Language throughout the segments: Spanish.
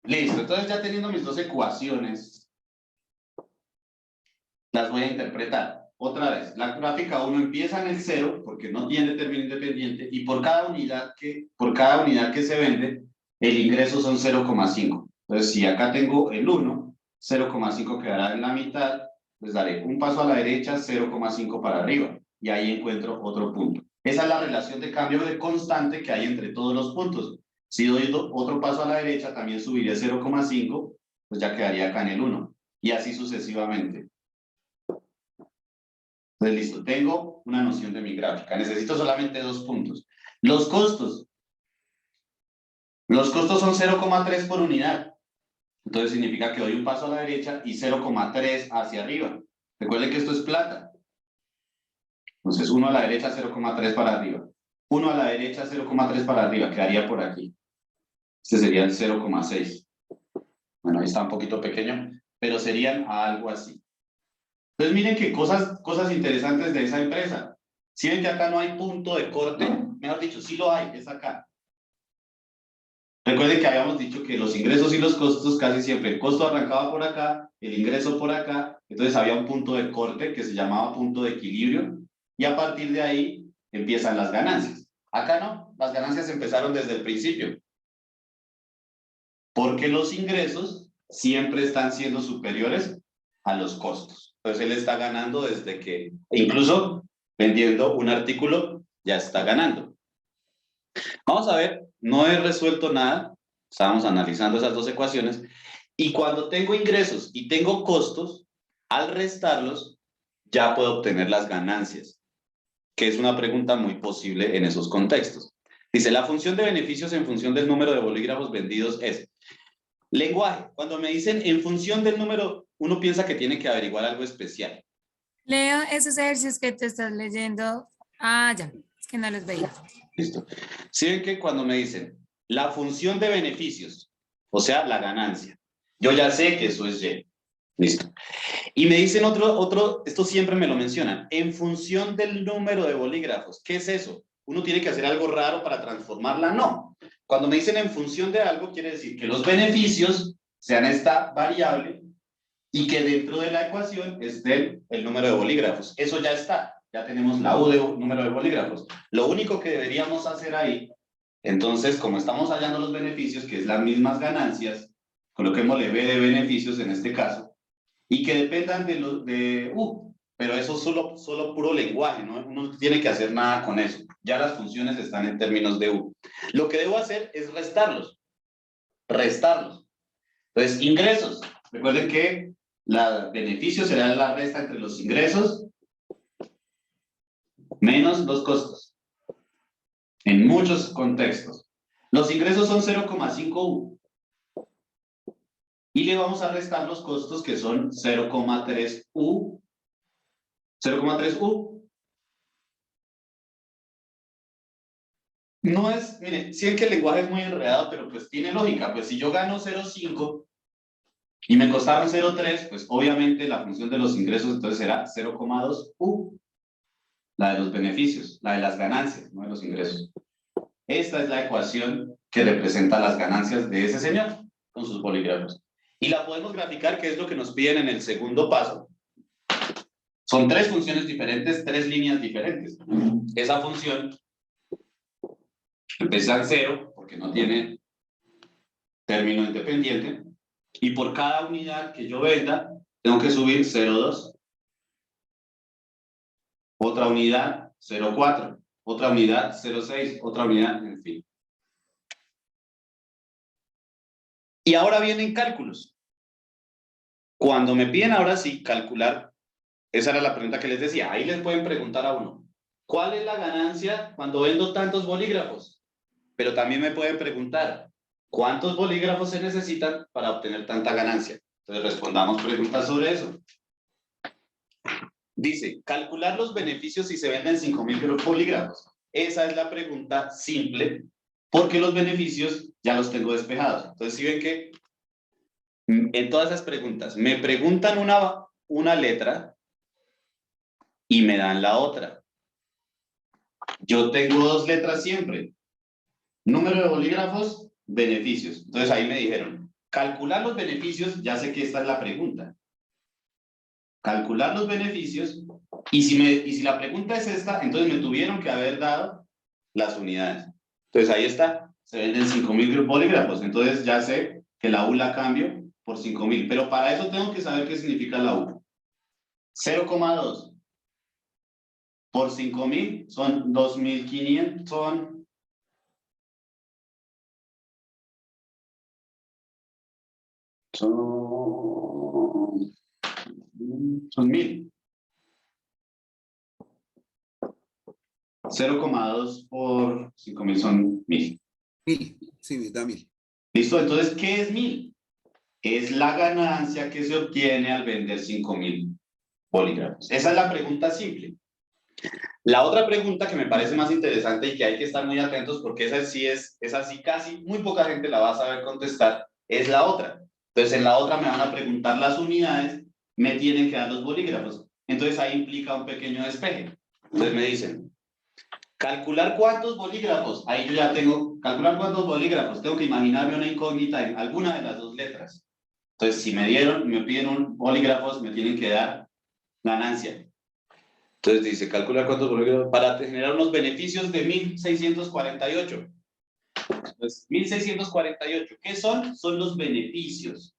Listo, entonces ya teniendo mis dos ecuaciones, las voy a interpretar. Otra vez, la gráfica 1 empieza en el 0 porque no tiene término independiente y por cada unidad que se vende, el ingreso son 0,5. Entonces, si acá tengo el 1, 0,5 quedará en la mitad, pues daré un paso a la derecha, 0,5 para arriba y ahí encuentro otro punto. Esa es la relación de cambio de constante que hay entre todos los puntos. Si doy otro paso a la derecha, también subiré 0,5, pues ya quedaría acá en el 1 y así sucesivamente. Entonces, listo, tengo una noción de mi gráfica. Necesito solamente dos puntos. Los costos. Los costos son 0,3 por unidad. Entonces significa que doy un paso a la derecha y 0,3 hacia arriba. Recuerden que esto es plata. Entonces 1 a la derecha, 0,3 para arriba. 1 a la derecha, 0,3 para arriba. Quedaría por aquí. Este sería el 0,6. Bueno, ahí está un poquito pequeño, pero serían algo así. Entonces miren que cosas interesantes de esa empresa. Si ven que acá no hay punto de corte, mejor dicho, sí lo hay, es acá. Recuerden que habíamos dicho que los ingresos y los costos casi siempre, el costo arrancaba por acá, el ingreso por acá, entonces había un punto de corte que se llamaba punto de equilibrio y a partir de ahí empiezan las ganancias. Acá no, las ganancias empezaron desde el principio, porque los ingresos siempre están siendo superiores a los costos. Entonces él está ganando desde que, incluso vendiendo un artículo, ya está ganando. Vamos a ver, no he resuelto nada, estábamos analizando esas dos ecuaciones, y cuando tengo ingresos y tengo costos, al restarlos, ya puedo obtener las ganancias, que es una pregunta muy posible en esos contextos. Dice, la función de beneficios en función del número de bolígrafos vendidos es lenguaje. Cuando me dicen en función del número, uno piensa que tiene que averiguar algo especial. Leo esos ejercicios que te estás leyendo. Ah, ya, es que no los veía. Listo. Si ven que cuando me dicen la función de beneficios, o sea, la ganancia, yo ya sé que eso es Y. Listo. Y me dicen esto siempre me lo mencionan, en función del número de bolígrafos. ¿Qué es eso? ¿Uno tiene que hacer algo raro para transformarla? No. Cuando me dicen en función de algo, quiere decir que los beneficios sean esta variable y que dentro de la ecuación esté el número de bolígrafos. Eso ya está. Ya tenemos la U de número de bolígrafos. Lo único que deberíamos hacer ahí, entonces, como estamos hallando los beneficios, que es las mismas ganancias, coloquémosle B de beneficios en este caso, y que dependan de U, pero eso solo puro lenguaje, ¿no? Uno no tiene que hacer nada con eso. Ya las funciones están en términos de U. Lo que debo hacer es restarlos. Restarlos. Entonces, ingresos. Recuerden que la beneficio será la resta entre los ingresos menos los costos. En muchos contextos. Los ingresos son 0,5 U. Y le vamos a restar los costos que son 0,3 U. 0,3 U. No es, mire, sí es que el lenguaje es muy enredado, pero pues tiene lógica. Pues si yo gano 0,5 y me costaron 0,3, pues obviamente la función de los ingresos entonces será 0,2 U. La de los beneficios, la de las ganancias, no de los ingresos. Esta es la ecuación que representa las ganancias de ese señor con sus bolígrafos. Y la podemos graficar, que es lo que nos piden en el segundo paso. Son tres funciones diferentes, tres líneas diferentes. Esa función empieza en 0, porque no tiene término independiente, y por cada unidad que yo venda, tengo que subir 0,2. Otra unidad, 0,4. Otra unidad, 0,6. Otra unidad, en fin. Y ahora vienen cálculos. Cuando me piden ahora sí calcular, esa era la pregunta que les decía, ahí les pueden preguntar a uno, ¿cuál es la ganancia cuando vendo tantos bolígrafos? Pero también me pueden preguntar, ¿cuántos bolígrafos se necesitan para obtener tanta ganancia? Entonces respondamos preguntas sobre eso. Dice, calcular los beneficios si se venden 5.000 bolígrafos. Esa es la pregunta simple, porque los beneficios ya los tengo despejados. Entonces, si ven que en todas esas preguntas me preguntan una letra y me dan la otra. Yo tengo dos letras siempre. Número de bolígrafos, beneficios. Entonces ahí me dijeron, calcular los beneficios, ya sé que esta es la pregunta. Calcular los beneficios, y si la pregunta es esta, entonces me tuvieron que haber dado las unidades. Entonces ahí está, se venden 5.000 bolígrafos, entonces ya sé que la U la cambio por 5.000, pero para eso tengo que saber qué significa la U. 0,2 por 5.000 son 2.500, son 1.000. 0,2 por 5.000 son 1.000. 1000, sí, da 1000. ¿Listo? Entonces, ¿qué es 1.000? Es la ganancia que se obtiene al vender 5.000 bolígrafos. Esa es la pregunta simple. La otra pregunta que me parece más interesante y que hay que estar muy atentos porque esa sí casi muy poca gente la va a saber contestar, es la otra. Entonces, en la otra me van a preguntar las unidades, me tienen que dar los bolígrafos. Entonces, ahí implica un pequeño despeje. Entonces, me dicen, calcular cuántos bolígrafos. Ahí yo ya tengo, calcular cuántos bolígrafos. Tengo que imaginarme una incógnita en alguna de las dos letras. Entonces, si me piden un bolígrafos, me tienen que dar ganancia. Entonces dice, calcular cuántos bolígrafos para generar unos beneficios de 1.648. Entonces, 1.648, ¿qué son? Son los beneficios.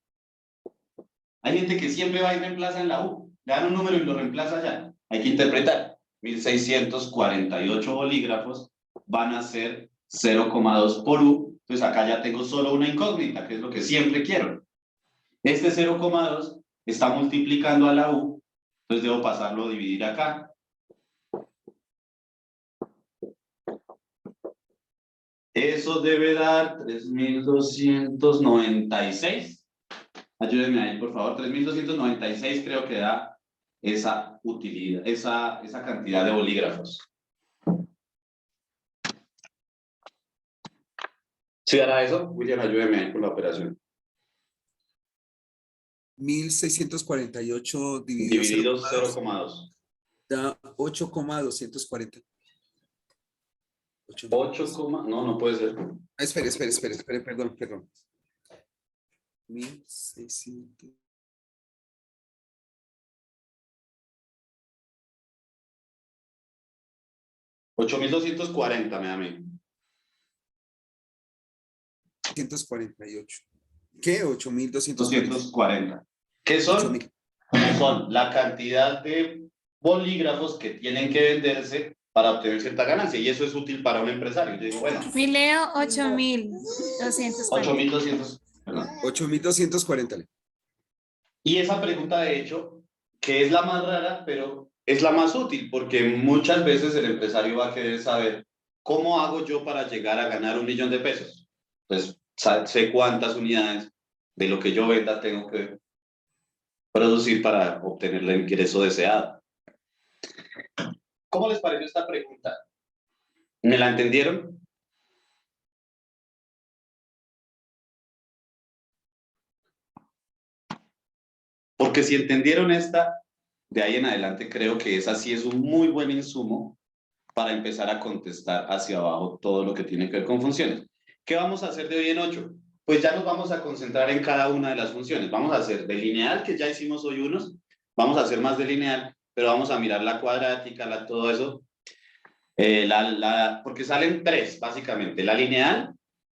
Hay gente que siempre va y reemplaza en la U. Le dan un número y lo reemplaza allá. Hay que interpretar. 1.648 bolígrafos van a ser 0,2 por U. Entonces acá ya tengo solo una incógnita, que es lo que siempre quiero. Este 0,2 está multiplicando a la U. Entonces debo pasarlo a dividir acá. Eso debe dar 3.296. Ayúdenme ahí, por favor. 3.296 creo que da esa utilidad, esa cantidad de bolígrafos. ¿Sí dará eso? William, ayúdeme ahí con la operación. 1648 Dividido 0,2. da 8,240. 8, no puede ser. Espere, perdón. 1600. 8.240 me da a mí. 248. ¿Qué? 8.240. 240. ¿Qué son? 8.000. Son la cantidad de bolígrafos que tienen que venderse para obtener cierta ganancia, y eso es útil para un empresario. Yo digo, bueno. Fileo 8.240. 8.200, perdón. 8.240. Y esa pregunta, de hecho, que es la más rara, pero es la más útil, porque muchas veces el empresario va a querer saber cómo hago yo para llegar a ganar 1.000.000 de pesos. Pues sé cuántas unidades de lo que yo venda tengo que producir para obtener el ingreso deseado. ¿Cómo les pareció esta pregunta? ¿Me la entendieron? Porque si entendieron esta, de ahí en adelante creo que esa sí es un muy buen insumo para empezar a contestar hacia abajo todo lo que tiene que ver con funciones. ¿Qué vamos a hacer de hoy en 8? Pues ya nos vamos a concentrar en cada una de las funciones. Vamos a hacer de lineal, que ya hicimos hoy unos, vamos a hacer más de lineal, pero vamos a mirar la cuadrática, todo eso, porque salen tres, básicamente, la lineal,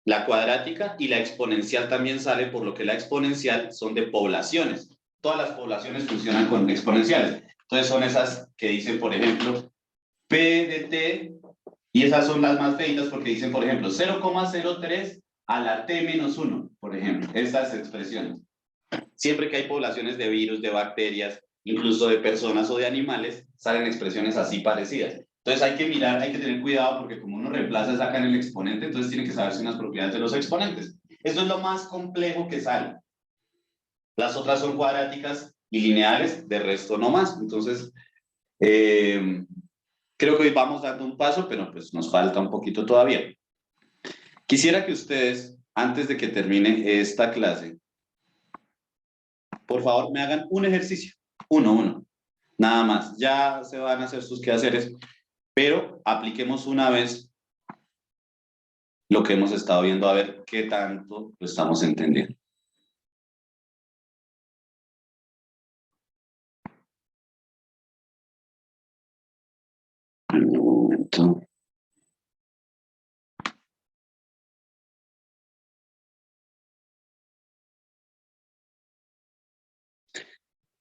la cuadrática y la exponencial también sale, por lo que la exponencial son de poblaciones. Todas las poblaciones funcionan con exponenciales. Entonces son esas que dicen, por ejemplo, P de T, y esas son las más feitas porque dicen, por ejemplo, 0,03 a la T menos 1, por ejemplo, estas expresiones. Siempre que hay poblaciones de virus, de bacterias, incluso de personas o de animales, salen expresiones así parecidas. Entonces hay que mirar, hay que tener cuidado porque como uno reemplaza, saca en el exponente, entonces tiene que saberse unas propiedades de los exponentes. Esto es lo más complejo que sale. Las otras son cuadráticas y lineales, de resto no más. Entonces, creo que hoy vamos dando un paso, pero pues nos falta un poquito todavía. Quisiera que ustedes, antes de que termine esta clase, por favor me hagan un ejercicio, uno, nada más. Ya se van a hacer sus quehaceres, pero apliquemos una vez lo que hemos estado viendo, a ver qué tanto lo estamos entendiendo. Un momento.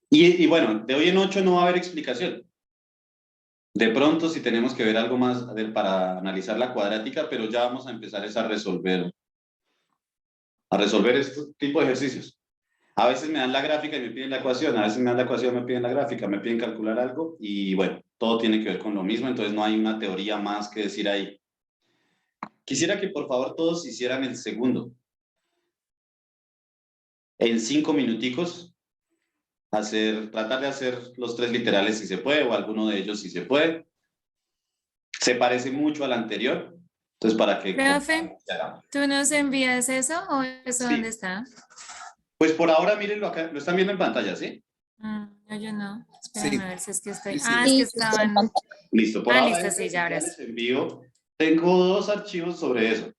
Y bueno, de hoy en 8 no va a haber explicación. De pronto, si tenemos que ver algo más para analizar la cuadrática, pero ya vamos a empezar a resolver este tipo de ejercicios. A veces me dan la gráfica y me piden la ecuación, a veces me dan la ecuación y me piden la gráfica, me piden calcular algo y bueno, todo tiene que ver con lo mismo, entonces no hay una teoría más que decir ahí. Quisiera que por favor todos hicieran el segundo. En 5 minuticos, tratar de hacer los 3 literales si se puede, o alguno de ellos si se puede. Se parece mucho al anterior, entonces para que... Profe, ¿tú nos envías eso o eso Sí. dónde está? Pues por ahora, mírenlo acá, lo están viendo en pantalla, ¿sí? No, yo no. Sí, Espérame a ver si es que estoy. sí, sí. Es que Sí, sí, está en estaban. pantalla. Listo, por ahora Listo, sí, ya ya ahora les sí. envío. Tengo 2 archivos sobre eso.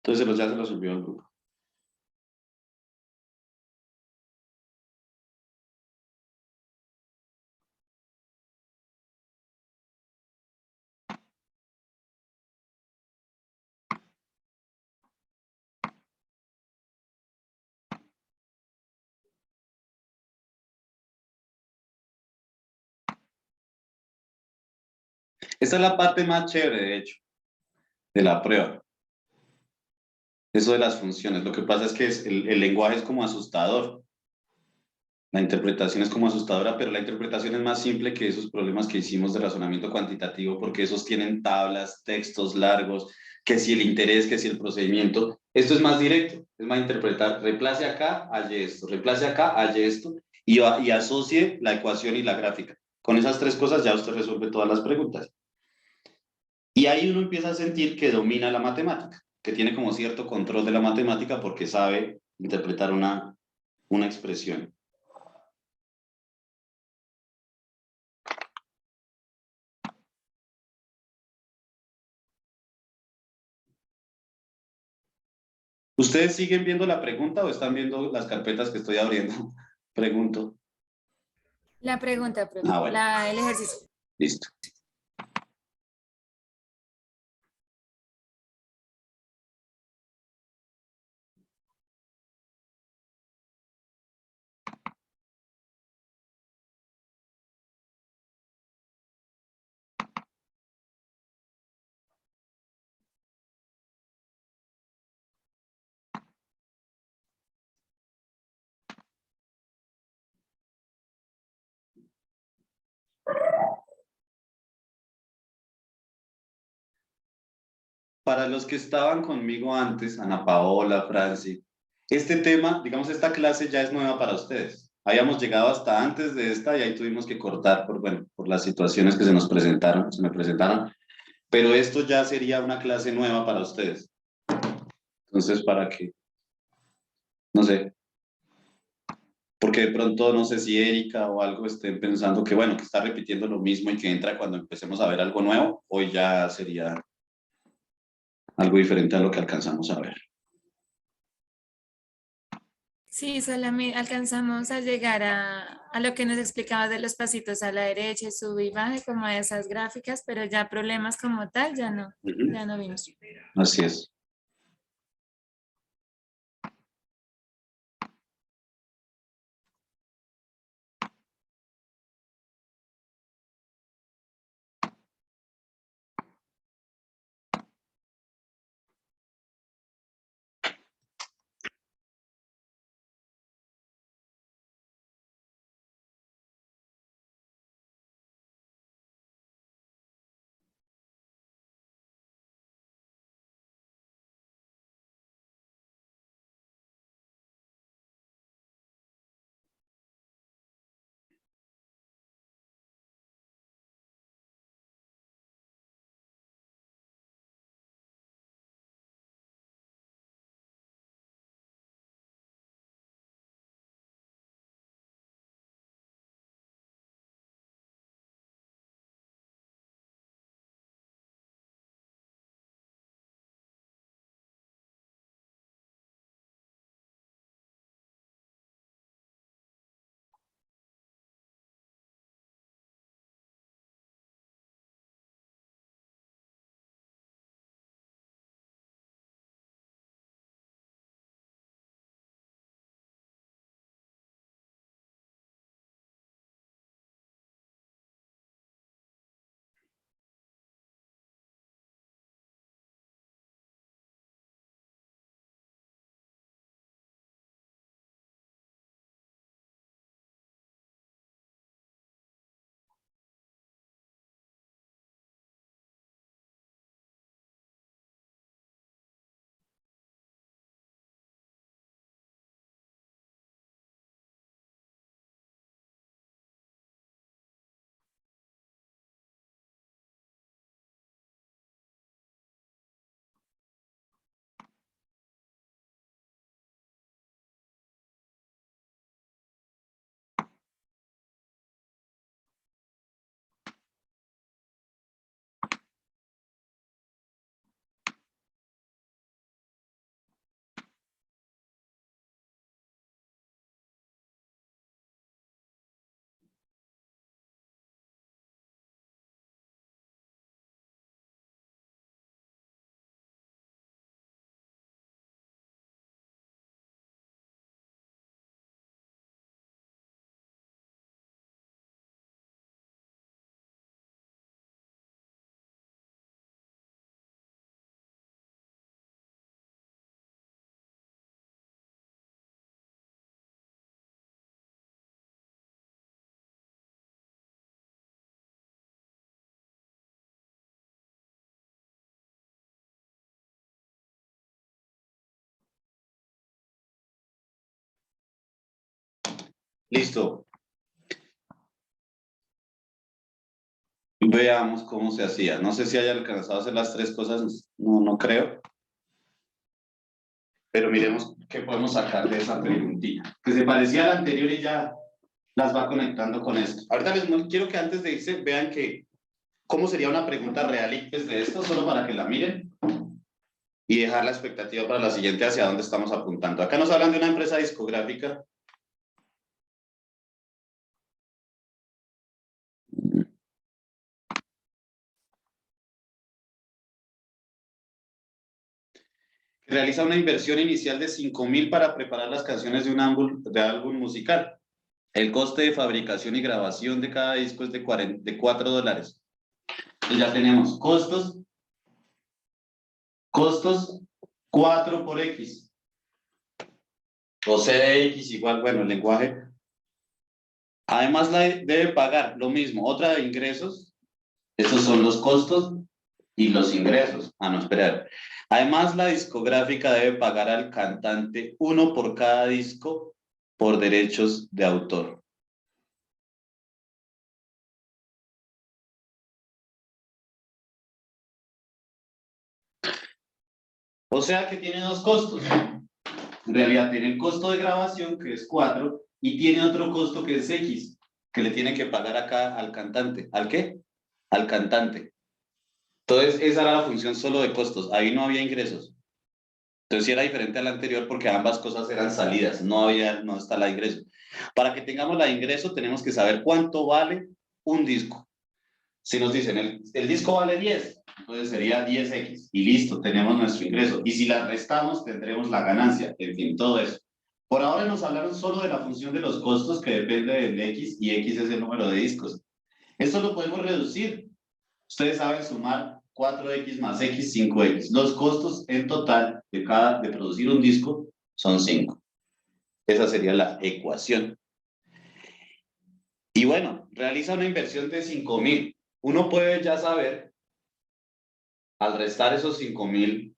Entonces ya se los envío al grupo. Esta es la parte más chévere, de hecho, de la prueba. Eso de las funciones. Lo que pasa es que el lenguaje es como asustador. La interpretación es como asustadora, pero la interpretación es más simple que esos problemas que hicimos de razonamiento cuantitativo, porque esos tienen tablas, textos largos, que si el interés, que si el procedimiento. Esto es más directo, es más interpretar. Reemplace acá, halle esto, reemplace acá, halle esto, y asocie la ecuación y la gráfica. Con esas 3 cosas ya usted resuelve todas las preguntas. Y ahí uno empieza a sentir que domina la matemática, que tiene como cierto control de la matemática porque sabe interpretar una expresión. ¿Ustedes siguen viendo la pregunta o están viendo las carpetas que estoy abriendo? Pregunto. La pregunta, profe. Bueno, El ejercicio. listo. Para los que estaban conmigo antes, Ana Paola, Franci, este tema, digamos, esta clase ya es nueva para ustedes. Habíamos llegado hasta antes de esta y ahí tuvimos que cortar por las situaciones que se me presentaron, pero esto ya sería una clase nueva para ustedes. Entonces, para que, no sé, porque de pronto no sé si Erika o algo estén pensando que, bueno, que está repitiendo lo mismo y que entra cuando empecemos a ver algo nuevo, hoy ya sería algo diferente a lo que alcanzamos a ver. Sí, solamente alcanzamos a llegar a lo que nos explicaba de los pasitos a la derecha, sube y baja, como a esas gráficas, pero ya problemas como tal, ya no vimos. Así es. Listo. Veamos cómo se hacía. No sé si haya alcanzado a hacer las tres cosas, no, no creo. Pero miremos qué podemos sacar de esa preguntilla. Que se parecía a la anterior y ya las va conectando con esto. Ahorita quiero que antes de irse vean que cómo sería una pregunta real y pues de esto, solo para que la miren y dejar la expectativa para la siguiente hacia dónde estamos apuntando. Acá nos hablan de una empresa discográfica. Realiza una inversión inicial de 5.000 para preparar las canciones de un álbum musical. El coste de fabricación y grabación de cada disco es de $4. Entonces ya tenemos costos 4 por X. O C de X igual, bueno, el lenguaje. Además debe pagar lo mismo, otra de ingresos. Estos son los costos y los ingresos. Ah, no, esperar. Además, la discográfica debe pagar al cantante 1 por cada disco por derechos de autor. O sea que tiene dos costos. En realidad tiene el costo de grabación, que es 4, y tiene otro costo que es X, que le tiene que pagar acá al cantante. ¿Al qué? Al cantante. Entonces, esa era la función solo de costos. Ahí no había ingresos. Entonces, sí era diferente a la anterior porque ambas cosas eran salidas. No está la de ingreso. Para que tengamos la de ingreso, tenemos que saber cuánto vale un disco. Si nos dicen, el disco vale 10, entonces sería 10X. Y listo, tenemos nuestro ingreso. Y si la restamos, tendremos la ganancia. En fin, todo eso. Por ahora nos hablaron solo de la función de los costos, que depende del X, y X es el número de discos. Esto lo podemos reducir. Ustedes saben sumar 4X más X, 5X. Los costos en total de producir un disco son 5. Esa sería la ecuación. Y bueno, realiza una inversión de 5.000. Uno puede ya saber, al restar esos 5.000,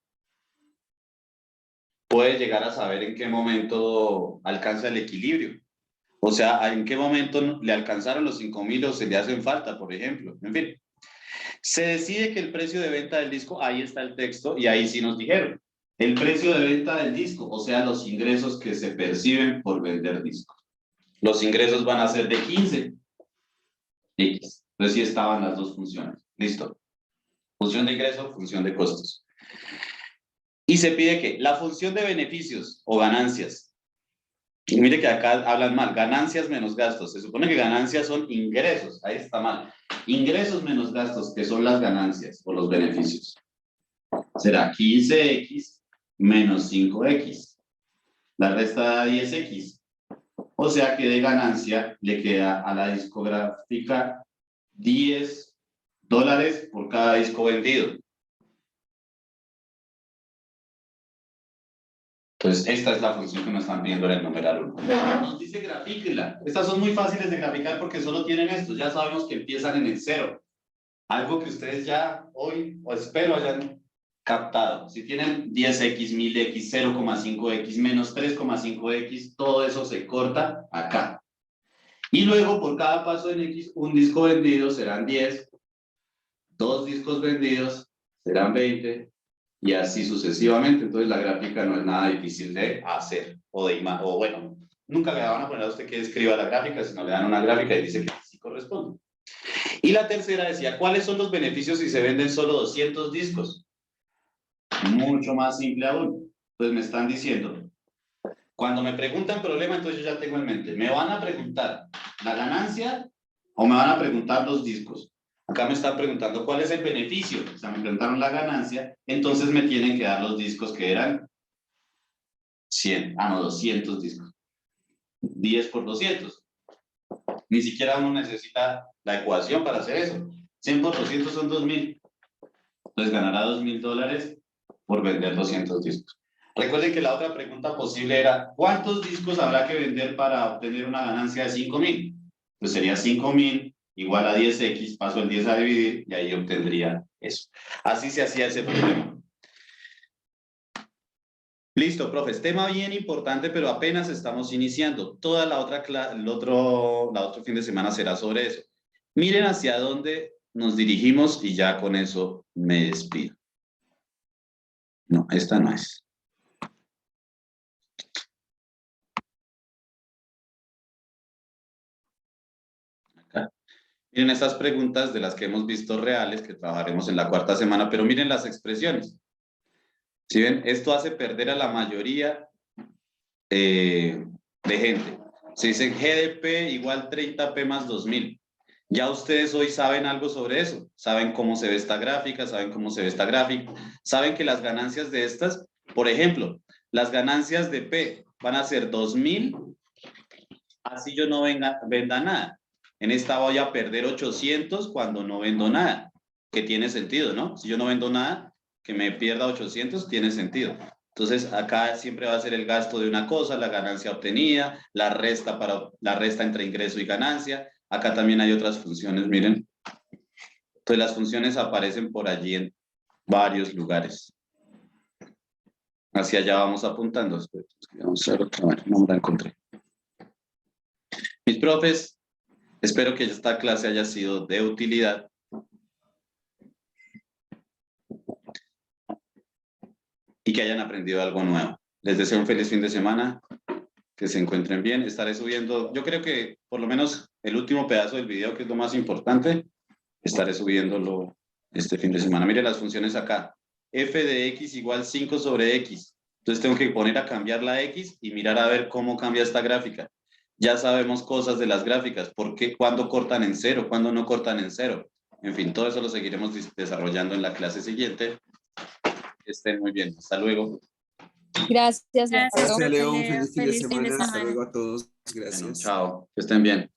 puede llegar a saber en qué momento alcanza el equilibrio. O sea, en qué momento le alcanzaron los 5.000 o se le hacen falta, por ejemplo. En fin. Se decide que el precio de venta del disco, ahí está el texto, y ahí sí nos dijeron, el precio de venta del disco, o sea, los ingresos que se perciben por vender discos. Los ingresos van a ser de 15X. Entonces sí estaban las dos funciones. Listo. Función de ingreso, función de costos. Y se pide que la función de beneficios o ganancias. Y mire que acá hablan mal, ganancias menos gastos. Se supone que ganancias son ingresos, ahí está mal. Ingresos menos gastos, que son las ganancias o los beneficios. Será 15X menos 5X. La resta da 10X. O sea que de ganancia le queda a la discográfica $10 por cada disco vendido. Entonces, esta es la función que nos están pidiendo en el numeral 1. Nos dice grafíquela. Estas son muy fáciles de graficar porque solo tienen esto. Ya sabemos que empiezan en el 0. Algo que ustedes ya hoy, o espero, hayan captado. Si tienen 10X, 1000X, 0,5X, menos 3,5X, todo eso se corta acá. Y luego, por cada paso en X, un disco vendido serán 10, 2 discos vendidos serán 20, y así sucesivamente. Entonces la gráfica no es nada difícil de hacer, o bueno, nunca le van a poner a usted que escriba la gráfica, sino le dan una gráfica y dice que sí corresponde. Y la tercera decía, ¿cuáles son los beneficios si se venden solo 200 discos? Mucho más simple aún. Pues me están diciendo, cuando me preguntan problema, entonces yo ya tengo en mente, ¿me van a preguntar la ganancia o me van a preguntar los discos? Acá me están preguntando cuál es el beneficio, o sea, me preguntaron la ganancia, entonces me tienen que dar los discos que eran 200 discos. 10 por 200. Ni siquiera uno necesita la ecuación para hacer eso. 100 por 200 son 2.000. Entonces ganará $2.000 por vender 200 discos. Recuerden que la otra pregunta posible era, ¿cuántos discos habrá que vender para obtener una ganancia de 5.000? Pues sería 5.000 igual a 10X, paso el 10 a dividir y ahí obtendría eso. Así se hacía ese problema. Listo, profes. Tema bien importante, pero apenas estamos iniciando. Toda la otra el otro fin de semana será sobre eso. Miren hacia dónde nos dirigimos y ya con eso me despido. No, esta no es. Acá. Miren estas preguntas de las que hemos visto reales, que trabajaremos en la cuarta semana, pero miren las expresiones. ¿Sí ven? Esto hace perder a la mayoría de gente. Se dice GDP igual 30P más 2000. Ya ustedes hoy saben algo sobre eso. Saben cómo se ve esta gráfica, saben cómo se ve esta gráfica. Saben que las ganancias de estas, por ejemplo, las ganancias de P van a ser 2000, así yo no venda nada. En esta voy a perder 800 cuando no vendo nada, que tiene sentido, ¿no? Si yo no vendo nada, que me pierda 800 tiene sentido. Entonces, acá siempre va a ser el gasto de una cosa, la ganancia obtenida, la resta entre ingreso y ganancia. Acá también hay otras funciones, miren. Entonces, las funciones aparecen por allí en varios lugares. Hacia allá vamos apuntando. Vamos a ver otra vez, no la encontré. Mis profes, espero que esta clase haya sido de utilidad. Y que hayan aprendido algo nuevo. Les deseo un feliz fin de semana, que se encuentren bien. Estaré subiendo, yo creo que por lo menos el último pedazo del video, que es lo más importante, estaré subiéndolo este fin de semana. Miren las funciones acá. F de X igual 5 sobre X. Entonces tengo que poner a cambiar la X y mirar a ver cómo cambia esta gráfica. Ya sabemos cosas de las gráficas, por qué, cuándo cortan en cero, cuándo no cortan en cero. En fin, todo eso lo seguiremos desarrollando en la clase siguiente. Que estén muy bien. Hasta luego. Gracias, Gracias, Gracias, profe León. Leo. Feliz fin de Feliz fin de semana. Hasta semana. luego a todos. Bueno, Gracias. chao. Que estén bien.